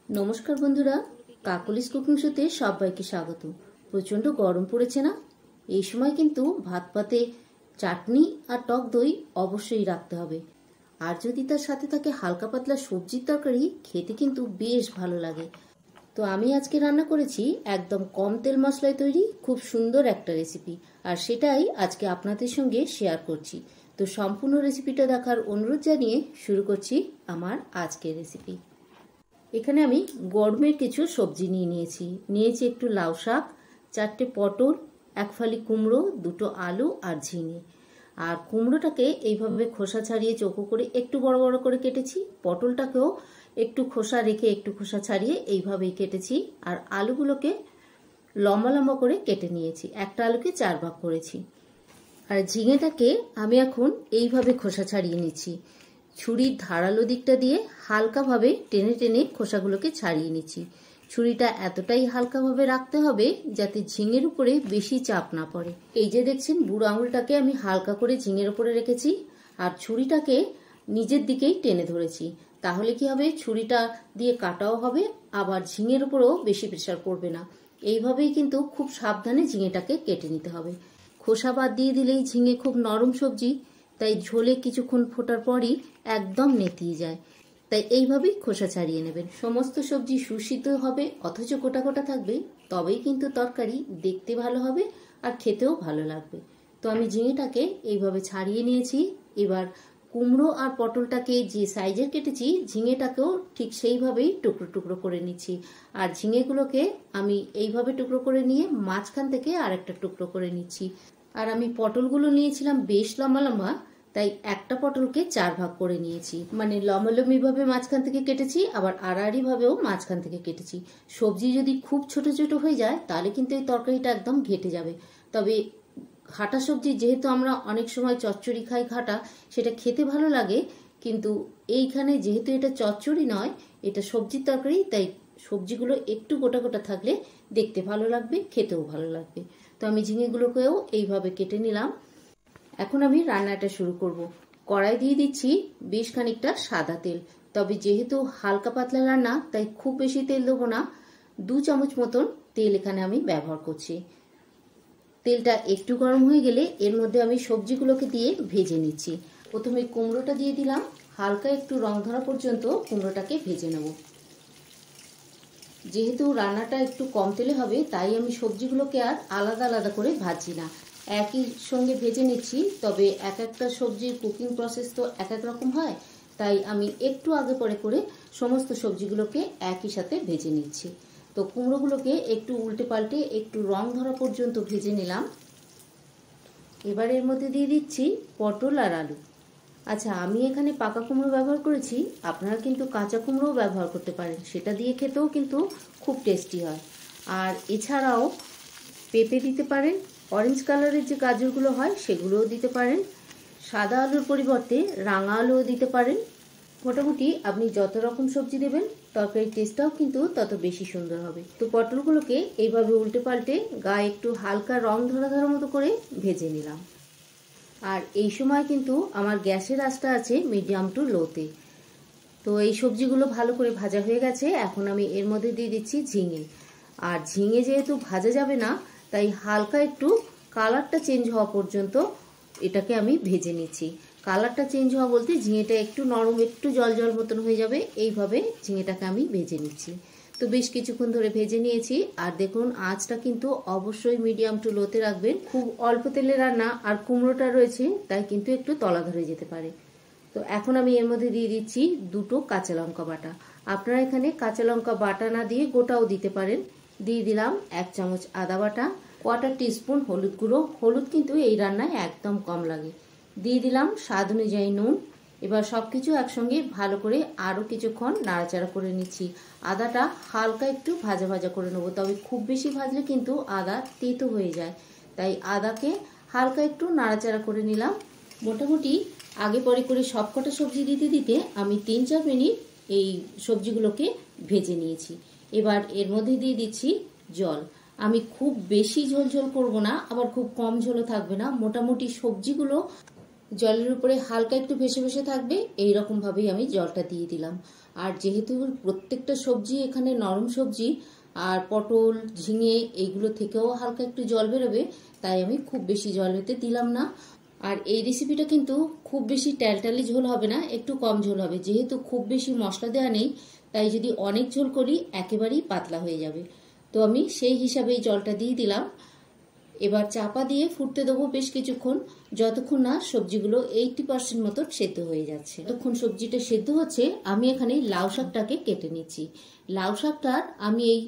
নমস্কার বন্ধুরা, কাকলিস কুকিং শোতে সবাইকে স্বাগত। প্রচণ্ড গরম পড়েছে না? এই সময় কিন্তু ভাত পাতে চাটনি আর টক দই অবশ্যই রাখতে হবে। আর যদি তার সাথে থাকে হালকা পাতলা সবজির তরকারি, খেতে কিন্তু বেশ ভালো লাগে। তো আমি আজকে রান্না করেছি একদম কম তেল মশলায় তৈরি খুব সুন্দর একটা রেসিপি, আর সেটাই আজকে আপনাদের সঙ্গে শেয়ার করছি। তো সম্পূর্ণ রেসিপিটা দেখার অনুরোধ জানিয়ে শুরু করছি আমার আজকের রেসিপি। এখানে আমি গরমের কিছু সবজি নিয়েছি একটু লাউ শাক, 4টে পটল, 1 ফালি কুমড়ো, 2টো আলু আর ঝিঙে। আর কুমড়োটাকে এইভাবে খোসা ছাড়িয়ে চৌকো করে একটু বড় বড় করে কেটেছি। পটলটাকেও একটু খোসা রেখে একটু খোসা ছাড়িয়ে এইভাবেই কেটেছি। আর আলুগুলোকে লম্বা লম্বা করে কেটে নিয়েছি, একটা আলুকে 4 ভাগ করেছি। আর ঝিঙেটাকে আমি এখন এইভাবে খোসা ছাড়িয়ে নিচ্ছি। ছুরির ধারালো দিকটা দিয়ে হালকাভাবে টেনে টেনে খোসাগুলোকে ছাড়িয়ে নিচ্ছি। ছুরিটা এতটাই হালকাভাবে রাখতে হবে যাতে ঝিঙের উপরে বেশি চাপ না পড়ে। এই যে দেখছেন, বুড়ো আঙুলটাকে আমি হালকা করে ঝিঙের উপরে রেখেছি আর ছুরিটাকে নিজের দিকেই টেনে ধরেছি। তাহলে কি হবে, ছুরিটা দিয়ে কাটাও হবে, আবার ঝিঙের উপরেও বেশি প্রেসার পড়বে না। এইভাবেই কিন্তু খুব সাবধানে ঝিঙেটাকে কেটে নিতে হবে। খোসা বাদ দিয়ে দিলেই ঝিঙে খুব নরম সবজি, তাই ঝোলে কিছুক্ষণ ফোটার পরই একদম নেতিয়ে যায়। তাই এইভাবেই খোসা ছাড়িয়ে নেবেন। সমস্ত সবজি সুসিদ্ধ হবে অথচ গোটা গোটা থাকবে, তবেই কিন্তু তরকারি দেখতে ভালো হবে আর খেতেও ভালো লাগবে। তো আমি ঝিঙেটাকে এইভাবে ছাড়িয়ে নিয়েছি। এবার কুমড়ো আর পটলটাকে যে সাইজের কেটেছি, ঝিঙেটাকেও ঠিক সেইভাবেই টুকরো টুকরো করে নিচ্ছি। আর ঝিঙেগুলোকে আমি এইভাবে টুকরো করে নিয়ে মাঝখান থেকে আরেকটা টুকরো করে নিচ্ছি। আর আমি পটলগুলো নিয়েছিলাম বেশ লম্বা লম্বা, তাই একটা পটলকে 4 ভাগ করে নিয়েছি। মানে লম্বালম্বি ভাবে মাঝখান থেকে কেটেছি, আবার আড়াআড়ি ভাবেও মাঝখান থেকে কেটেছি। সবজি যদি খুব ছোট ছোট হয়ে যায় তাহলে কিন্তু এই তরকারিটা একদম ঘেটে যাবে। তবে ঘাটা সবজি যেহেতু আমরা অনেক সময় চচ্চড়ি খাই ঘাটা, সেটা খেতে ভালো লাগে, কিন্তু এইখানে যেহেতু এটা চচ্চড়ি নয়, এটা সবজির তরকারি, তাই সবজিগুলো একটু গোটা গোটা থাকলে দেখতে ভালো লাগবে, খেতেও ভালো লাগবে। তো আমি ঝিঙেগুলোকেও এইভাবে কেটে নিলাম। এখন আমি রান্নাটা শুরু করব। কড়াই দিয়ে দিচ্ছি বেশ খানিকটা সাদা তেল। তবে যেহেতু হালকা পাতলা রান্না, তাই খুব বেশি তেল দেবো না। 2 চামচ মতন তেল এখানে আমি ব্যবহার করছি। তেলটা একটু গরম হয়ে গেলে এর মধ্যে আমি সবজিগুলোকে দিয়ে ভেজে নিচ্ছি। প্রথমে কুমড়োটা দিয়ে দিলাম, হালকা একটু রং ধরা পর্যন্ত কুমড়োটাকে ভেজে নেব। যেহেতু রান্নাটা একটু কম তেলে হবে, তাই আমি সবজিগুলোকে আর আলাদা আলাদা করে ভাজছি না, একই সঙ্গে ভেজে নিচ্ছি। তবে এক একটা সবজির কুকিং প্রসেস তো এক এক রকম হয়, তাই আমি একটু আগে পরে করে সমস্ত সবজিগুলোকে একই সাথে ভেজে নিচ্ছি। তো কুমড়োগুলোকে একটু উল্টে পাল্টে একটু রং ধরা পর্যন্ত ভেজে নিলাম। এবার এর মধ্যে দিয়ে দিচ্ছি পটল আর আলু। আচ্ছা, আমি এখানে পাকা কুমড়ো ব্যবহার করেছি, আপনারা কিন্তু কাঁচা কুমড়োও ব্যবহার করতে পারেন, সেটা দিয়ে খেতেও কিন্তু খুব টেস্টি হয়। আর এছাড়াও পেঁপে দিতে পারেন, অরেঞ্জ কালারের যে গাজরগুলো হয় সেগুলোও দিতে পারেন, সাদা আলুর পরিবর্তে রাঙা আলুও দিতে পারেন। মোটামুটি আপনি যত রকম সবজি দেবেন তরকারির টেস্টটাও কিন্তু তত বেশি সুন্দর হবে। তো পটলগুলোকে এইভাবে উল্টে পাল্টে গায়ে একটু হালকা রং ধরা ধরা মতো করে ভেজে নিলাম। আর এই সময় কিন্তু আমার গ্যাসের আঁচটা আছে মিডিয়াম টু লোতে। তো এই সবজিগুলো ভালো করে ভাজা হয়ে গেছে। এখন আমি এর মধ্যে দিয়ে দিচ্ছি ঝিঙে। আর ঝিঙে যেহেতু ভাজা যাবে না, তাই হালকা একটু কালারটা চেঞ্জ হওয়া পর্যন্ত এটাকে আমি ভেজে নিচ্ছি। কালারটা চেঞ্জ হওয়া বলতে ঝিঙেটা একটু নরম, একটু জল জল মতন হয়ে যাবে, এইভাবে ঝিঙেটাকে আমি ভেজে নিচ্ছি। তো বেশ কিছুক্ষণ ধরে ভেজে নিয়েছি। আর দেখুন, আঁচটা কিন্তু অবশ্যই মিডিয়াম টু লোতে রাখবেন। খুব অল্প তেলে রান্না, আর কুমড়োটা রয়েছে, তাই কিন্তু একটু তলা ধরে যেতে পারে। তো এখন আমি এর মধ্যে দিয়ে দিচ্ছি 2টো কাঁচা লঙ্কা বাটা। আপনারা এখানে কাঁচা লঙ্কা বাটা না দিয়ে গোটাও দিতে পারেন। দিয়ে দিলাম 1 চামচ আদা বাটা, 1/4 টিস্পুন হলুদ গুঁড়ো। হলুদ কিন্তু এই রান্নায় একদম কম লাগে। দিয়ে দিলাম স্বাদ অনুযায়ী নুন। এবার সবকিছু একসঙ্গে ভালো করে আরও কিছুক্ষণ নাড়াচাড়া করে নিচ্ছি। আদাটা হালকা একটু ভাজা ভাজা করে নেবো, তবে খুব বেশি ভাজলে কিন্তু আদা তেতো হয়ে যায়, তাই আদাকে হালকা একটু নাড়াচাড়া করে নিলাম। মোটামুটি আগে পরে করে সবকটা সবজি দিতে দিতে আমি 3-4 মিনিট এই সবজিগুলোকে ভেজে নিয়েছি। এবার এর মধ্যে দিয়ে দিচ্ছি জল। আমি খুব বেশি ঝোল ঝোল করবো না, আবার খুব কম ঝোলও থাকবে না। মোটামুটি সবজিগুলো জলের উপরে হালকা একটু ভেসে ভেসে থাকবে, এই রকম ভাবেই আমি জলটা দিয়ে দিলাম। আর যেহেতু প্রত্যেকটা সবজি এখানে নরম সবজি, আর পটল ঝিঙে এইগুলো থেকেও হালকা একটু জল বেরোবে, তাই আমি খুব বেশি জল হতে দিলাম না। আর এই রেসিপিটা কিন্তু খুব বেশি ট্যালটালি ঝোল হবে না, একটু কম ঝোল হবে। যেহেতু খুব বেশি মশলা দেওয়া নেই, তাই যদি অনেক ঝোল করি একেবারেই পাতলা হয়ে যাবে। তো আমি সেই হিসাবেই জলটা দিয়ে দিলাম। এবার চাপা দিয়ে ফুটতে দেবো বেশ কিছুক্ষণ, যতক্ষণ না সবজিগুলো 80% মতো সেদ্ধ হয়ে যাচ্ছে। যতক্ষণ সবজিটা সেদ্ধ হচ্ছে আমি এখানে লাউ শাকটাকে কেটে নিচ্ছি। লাউ শাকটার আমি এই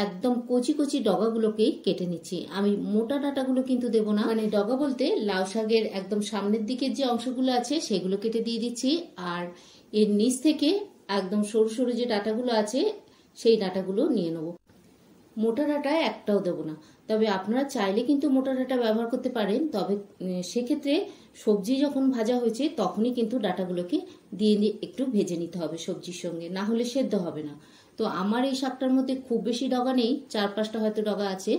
একদম কচি কচি ডগাগুলোকেই কেটে নিচ্ছি। আমি মোটা ডাঁটাগুলো কিন্তু দেবো না, মানে ডগা বলতে লাউ শাকের একদম সামনের দিকের যে অংশগুলো আছে সেগুলো কেটে দিয়ে দিচ্ছি। আর এর নিচ থেকে একদম সরু সরু যে ডাঁটাগুলো আছে সেই ডাঁটাগুলো নিয়ে নেবো। মোটা ডাঁটা একটাও দেবো না, তবে আপনারা চাইলে কিন্তু মোটা ডাঁটা ব্যবহার করতে পারেন। তবে সেক্ষেত্রে সবজি যখন ভাজা হয়েছে তখনই কিন্তু ডাঁটাগুলোকে দিয়ে একটু ভেজে নিতে হবে সবজির সঙ্গে, না হলে সেদ্ধ হবে না। তো আমার এই শাকটার মধ্যে খুব বেশি ডগা নেই, 4-5টা হয়তো ডগা আছে।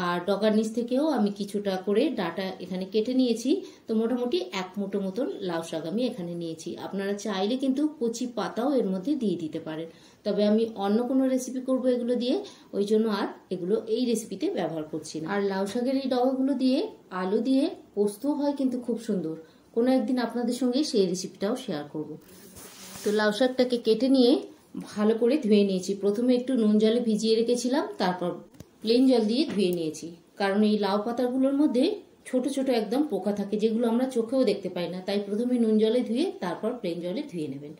আর ডগার নিচ থেকেও আমি কিছুটা করে ডাঁটা এখানে কেটে নিয়েছি। তো মোটামুটি 1 মুঠো মতন লাউ শাক আমি এখানে নিয়েছি। আপনারা চাইলে কিন্তু কচি পাতাও এর মধ্যে দিয়ে দিতে পারেন, তবে আমি অন্য কোনো রেসিপি করব এগুলো দিয়ে, ওই জন্য আর এগুলো এই রেসিপিতে ব্যবহার করছি না। আর লাউ শাকের এই ডগাগুলো দিয়ে আলু দিয়ে পোস্ত হয় কিন্তু খুব সুন্দর। কোনো একদিন আপনাদের সঙ্গে সেই রেসিপিটাও শেয়ার করব। তো লাউ শাকটাকে কেটে নিয়ে ভালো করে ধুয়ে নিয়েছি। প্রথমে একটু নুন জলে ভিজিয়ে রেখেছিলাম, তারপর প্লেন জল দিয়ে ধুয়ে নিয়েছি। কারণ এই লাউ পাতাগুলোর মধ্যে ছোট ছোট একদম পোকা থাকে, যেগুলো আমরা চোখেও দেখতে পাই না। তাই প্রথমে নুন জলে ধুয়ে তারপর প্লেন জলে ধুয়ে নেবেন।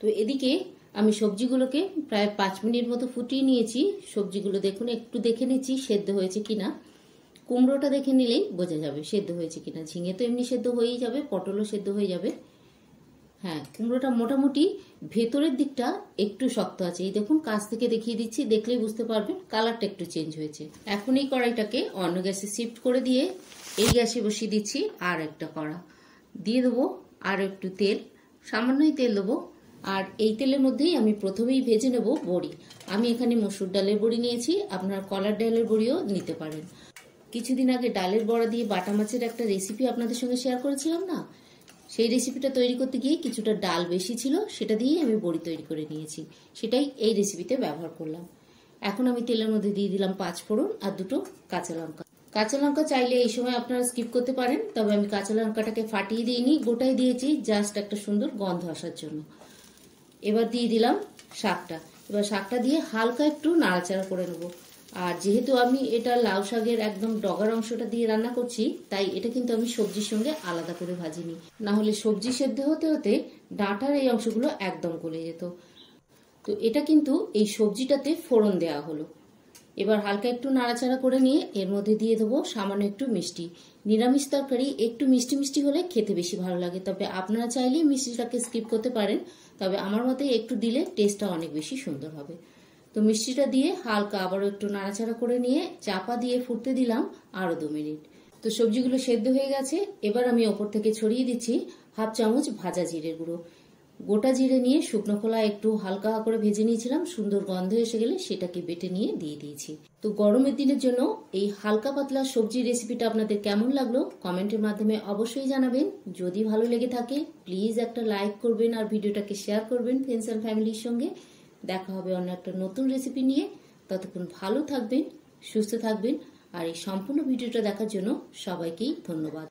তো এদিকে আমি সবজিগুলোকে প্রায় 5 মিনিট মতো ফুটিয়ে নিয়েছি। সবজিগুলো দেখুন, একটু দেখে নিচ্ছি সেদ্ধ হয়েছে কিনা। কুমড়োটা দেখে নিলেই বোঝা যাবে সেদ্ধ হয়েছে কিনা। ঝিঙে তো এমনি সেদ্ধ হয়েই যাবে, পটলও সেদ্ধ হয়ে যাবে। হ্যাঁ, কুমড়োটা মোটামুটি ভেতরের দিকটা একটু শক্ত আছে। এই দেখুন, কাছ থেকে দেখিয়ে দিচ্ছি, দেখলেই বুঝতে পারবেন কালারটা একটু চেঞ্জ হয়েছে। এখন এই কড়াইটাকে অন্য গ্যাসে শিফট করে দিয়ে এই গ্যাসে বসিয়ে দিচ্ছি আর একটা কড়া। দিয়ে দেবো আর একটু তেল, সামান্যই তেল দেবো। আর এই তেলের মধ্যেই আমি প্রথমেই ভেজে নেব বড়ি। আমি এখানে মসুর ডালের বড়ি নিয়েছি, আপনারা কলার ডালের বড়িও নিতে পারেন। কিছুদিন আগে ডালের বড়া দিয়ে বাটা মাছের একটা রেসিপি আপনাদের সঙ্গে শেয়ার করেছিলাম না, সেই রেসিপিটা তৈরি করতে গিয়ে কিছুটা ডাল বেশি ছিল, সেটা দিয়েই আমি বড়ি তৈরি করে নিয়েছি। সেটাই এই রেসিপিতে ব্যবহার করলাম। এখন আমি তেলের মধ্যে দিয়ে দিলাম 5 ফোড়ন আর 2টো কাঁচা লঙ্কা। কাঁচা লঙ্কা চাইলে এই সময় আপনারা স্কিপ করতে পারেন, তবে আমি কাঁচা লঙ্কাটাকে ফাটিয়ে দিইনি, গোটাই দিয়েছি জাস্ট একটা সুন্দর গন্ধ আসার জন্য। এবার দিয়ে দিলাম শাকটা। এবার শাকটা দিয়ে হালকা একটু নাড়াচাড়া করে নেবো। আর যেহেতু আমি এটা লাউ শাকের একদম ডগার অংশটা দিয়ে রান্না করছি, তাই এটা কিন্তু আমি সবজির সঙ্গে আলাদা করে ভাজিনি, না হলে সবজি সেদ্ধ হতে হতে ডাঁটার এই অংশগুলো একদম গলে যেত। তো এটা কিন্তু এই সবজিটাতে ফোড়ন দেওয়া হলো। এবার হালকা একটু নাড়াচাড়া করে নিয়ে এর মধ্যে দিয়ে দেবো সামান্য একটু মিষ্টি। নিরামিষ তরকারি একটু মিষ্টি মিষ্টি হলে খেতে বেশি ভালো লাগে, তবে আপনারা চাইলে মিষ্টিটাকে স্কিপ করতে পারেন, তবে আমার মতে একটু দিলে টেস্টটা অনেক বেশি সুন্দর হবে। তো মিষ্টিটা দিয়ে হালকা আবারও একটু নাড়াচাড়া করে নিয়ে চাপা দিয়ে ফুটতে দিলাম আরো 2 মিনিট। তো সবজিগুলো সেদ্ধ হয়ে গেছে। এবার আমি ওপর থেকে ছড়িয়ে দিচ্ছি 1/2 চামচ ভাজা জিরের গুঁড়ো। গোটা জিরে নিয়ে শুকনো খোলা একটু হালকা করে ভেজে নিয়েছিলাম, সুন্দর গন্ধ এসে গেলে সেটাকে বেটে নিয়ে দিয়ে দিয়েছি। তো গরমের দিনের জন্য এই হালকা পাতলা সবজির রেসিপিটা আপনাদের কেমন লাগলো কমেন্টের মাধ্যমে অবশ্যই জানাবেন। যদি ভালো লেগে থাকে প্লিজ একটা লাইক করবেন আর ভিডিওটাকে শেয়ার করবেন ফ্রেন্ডস এন্ড ফ্যামিলির সঙ্গে। দেখা হবে অন্য একটা নতুন রেসিপি নিয়ে। ততক্ষণ ভালো থাকবেন, সুস্থ থাকবেন। আর এই সম্পূর্ণ ভিডিওটা দেখার জন্য সবাইকেই ধন্যবাদ।